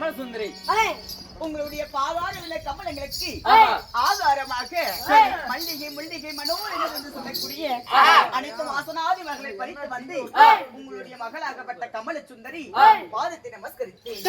கமலசுந்தரி, உங்களுடைய பாதார விலை கமலங்களுக்கு ஆதாரமாக மல்லிகை முல்லிகை மனோரங்கள் என்று சொல்லக்கூடிய அனைத்து வாசனாதி மகளை பறித்து வந்து உங்களுடைய மகளாகப்பட்ட கமல சுந்தரி பாதத்தை நமஸ்கரித்தேன்.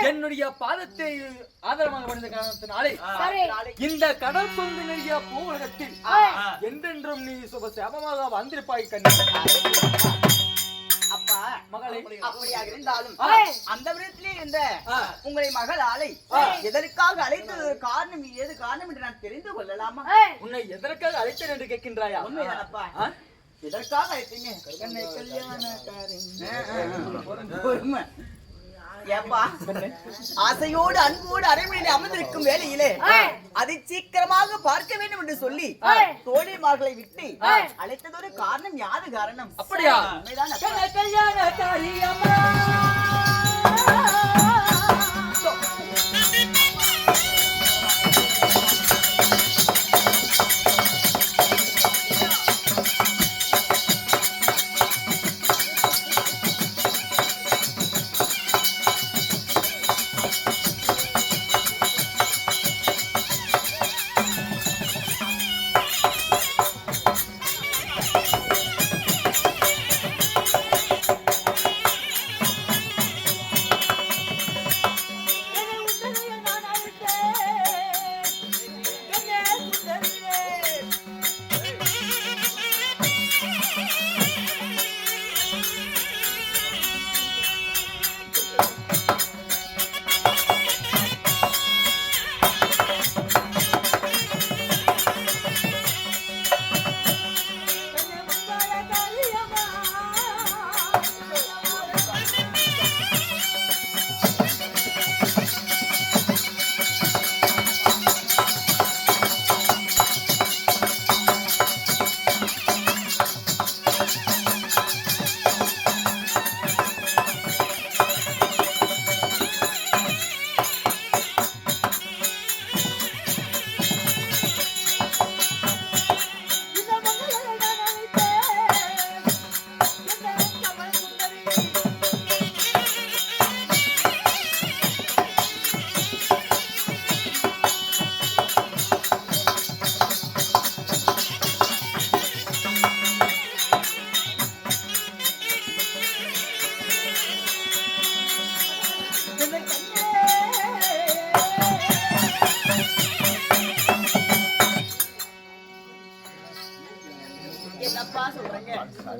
என்னுடைய பாதத்தை ஆதாரமாக பண்ண காரணத்தினாலே இந்த கடல் சொந்த நெறிய பூ உலகத்தில் என்றென்றும் நீ சுப சேபமாக வந்திருப்பாய் கண்ணி. அப்பா மகளை அப்படியாக இருந்தாலும் அந்த விதத்திலே இருந்த உங்களை மகள் ஆலை எதற்காக அழைத்தது காரணம் ஏது காரணம் என்று நான் தெரிந்து கொள்ளலாமா? உன்னை எதற்காக அழைத்தேன் என்று கேட்கின்றாயா? உண்மைதானப்பா, எதற்காக அழைத்தீங்க? ஆசையோடு அன்போடு அரண்மனையில் அமர்ந்திருக்கும் வேளையிலே அதை சீக்கிரமாக பார்க்க வேண்டும் என்று சொல்லி தோழிமார்களை விட்டு அழைத்ததொரு காரணம் யாது காரணம்? அப்படியா?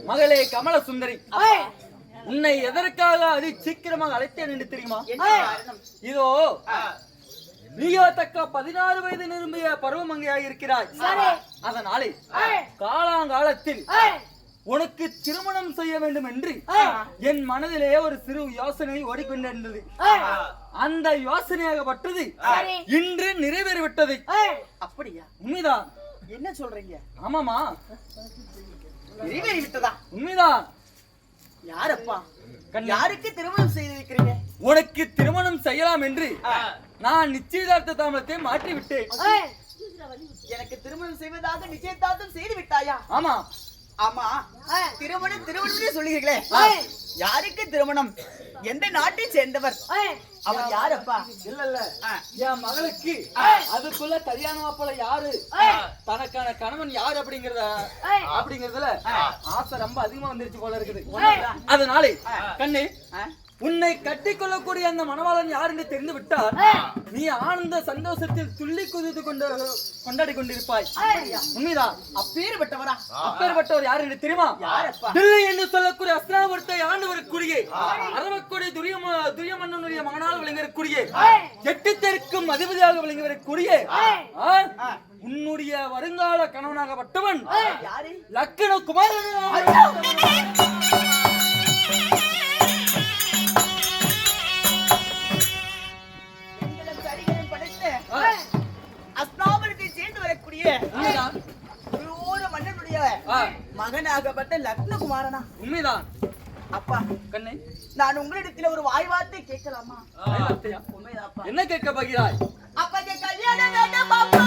மகளே கமல சுந்தரி, உன்னை எதற்காக அது சீக்கிரமாக அழைத்தேன் என்று தெரியுமா? இதோ நீயோ தக்க 16 வயது நிரம்பிய பருவமங்கையாக இருக்கிறாய். அதனாலே காலாங்காலத்தில் உனக்கு திருமணம் செய்ய வேண்டும் என்று என் மனதிலே ஒரு சிறு யோசனை ஓடிக்கொண்டிருந்தது. அந்த யோசனையாகப்பட்டது இன்று நிறைவேறிவிட்டது. அப்படியா? உண்மைதான். என்ன சொல்றீங்க? ஆமாமா, நிறைவேறிவிட்டதா? உண்மைதான். யாரப்பா? யாருக்கு திருமணம் செய்திருக்கிறீங்க? உனக்கு திருமணம் செய்யலாம் என்று நான் நிச்சயதார்த்த தாமதத்தை மாற்றி விட்டேன். எனக்கு திருமணம் செய்வதாக நிச்சயதார்த்தம் செய்து விட்டாயா? ஆமா ஆமா, திருமணம் திருமணம் சொல்லுகிறீர்களே, யாருக்கு திருமணம்? எந்த நாட்டை சேர்ந்தவர்? அவர் யாரப்பா? இல்ல என் மகளுக்கு அதுக்குள்ள கல்யாண மாப்பிள்ள யாரு, தனக்கான கணவன் யாரு அப்படிங்கறதுல ஆசை ரொம்ப அதிகமா வந்துருச்சு போல இருக்குது. அதனாலே கண்ணு உன்னை கட்டிக்கொள்ளக்கூடிய அந்த மணவாளன் யார் என்று தெரிந்து விட்டால் நீ ஆனந்த சந்தோஷத்தில் துள்ளி குதித்து கொண்டாடி கொண்டிருப்பாய். உண்மைதான். அப்பேற்பட்டவரா? அப்பேற்பட்டவர் யார் என்று தெரியுமா? தில்லி என்று சொல்லக்கூடிய அஸ்தினாபுரத்தை ஆண்டு வரக்கூடிய அரவக்குடி துரிய மன்னனுடைய மகனால் விளங்கக்கூடிய 8 தெற்கும் அதிபதியாக விளங்கி வரக்கூடிய உன்னுடைய வருங்கால கணவனாகப்பட்டவன் லக்கண குமாரன். அஸ்தினாபுரத்தை சேர்ந்து வரக்கூடிய மன்னனுடைய மகனாகப்பட்ட லக்னகுமாரனா? உண்மைதான். அப்பா கண்ணே, நான் உங்களிடத்தில் ஒரு வாய் வார்த்தை கேட்கலாமா? என்ன கேட்க போகிறாய்? அப்பா கல்யாணம் வேண்டாம் பாப்பா.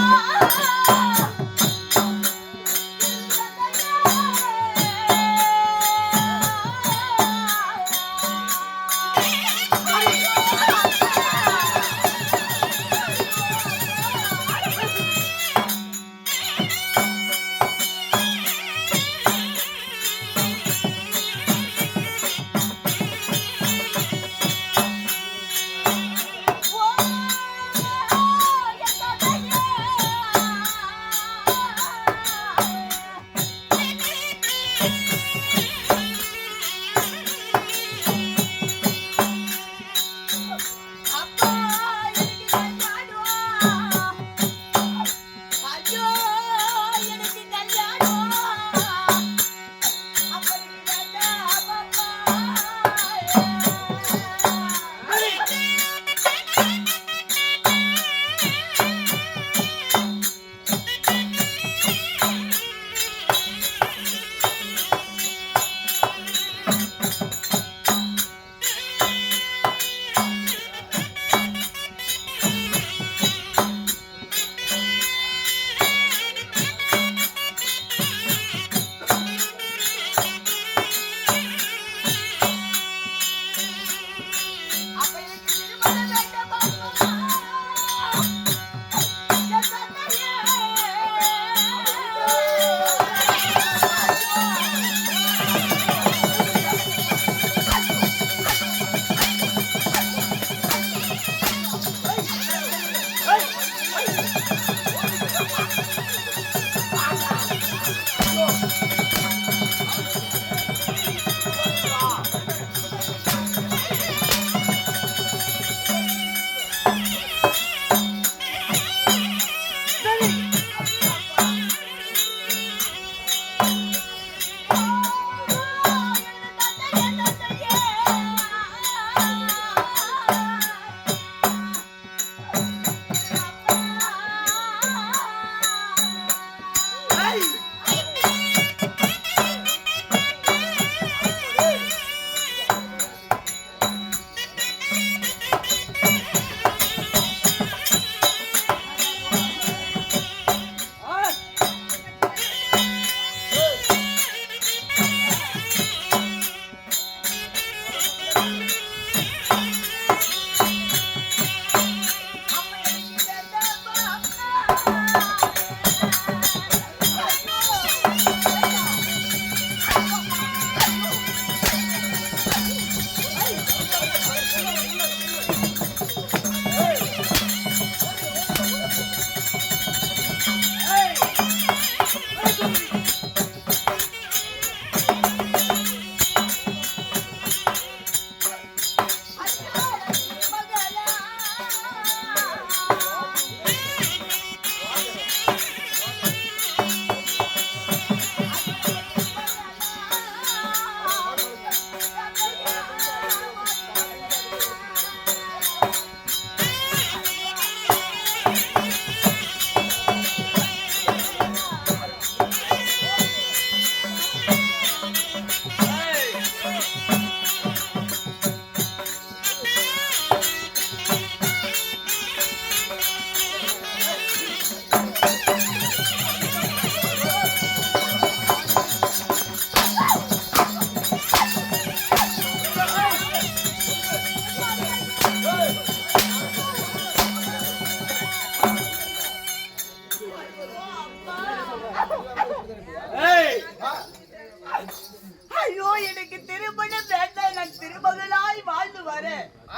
ஐயோ எனக்கு திருமணம் வேண்டாம், நான் திருமகளாய் வாழ்ந்து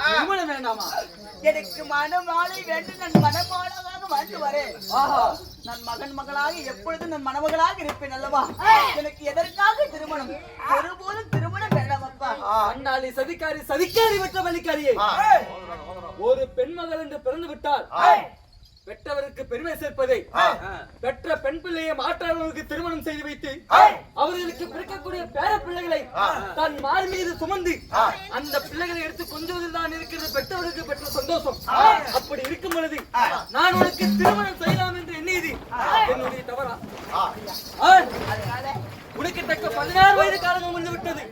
திருமணம் வேண்டாமா? எனக்கு மணமாலை வேண்டும், நான் மணமாளாக வாழ்ந்து வரேன். நான் மகளாக எப்பொழுதும் நான் மணமகளாக இருப்பேன் அல்லவா? எனக்கு எதற்காக திருமணம்? ஒருபோதும் திருமணம் வேண்டாம் அப்பா. அண்ணாளி சதிக்காரி சதிக்காரி பெற்ற வழிக்காரியே, ஒரு பெண்மகள் என்று பிறந்து விட்டால் பெற்றவருக்கு பெருமை சேர்ப்பதை பெற்ற பெண் பிள்ளையை மாற்றாளர்களுக்கு திருமணம் செய்து வைத்து அவர்களுக்கு பிறக்கக்கூடிய பேர பிள்ளைகளை தன் மார் மீது சுமந்து அந்த பிள்ளைகளை எடுத்து கொஞ்சதில் தான் இருக்கிறது பெற்றவருக்கு பெற்ற சந்தோஷம். அப்படி இருக்கும் பொழுது நான் உனக்கு திருமணம் செய்யலாம் என்று எண்ணியது என்னுடைய தவறா? உனக்கு தக்க 16 வயது காலம் வந்து விட்டது.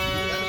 என்ன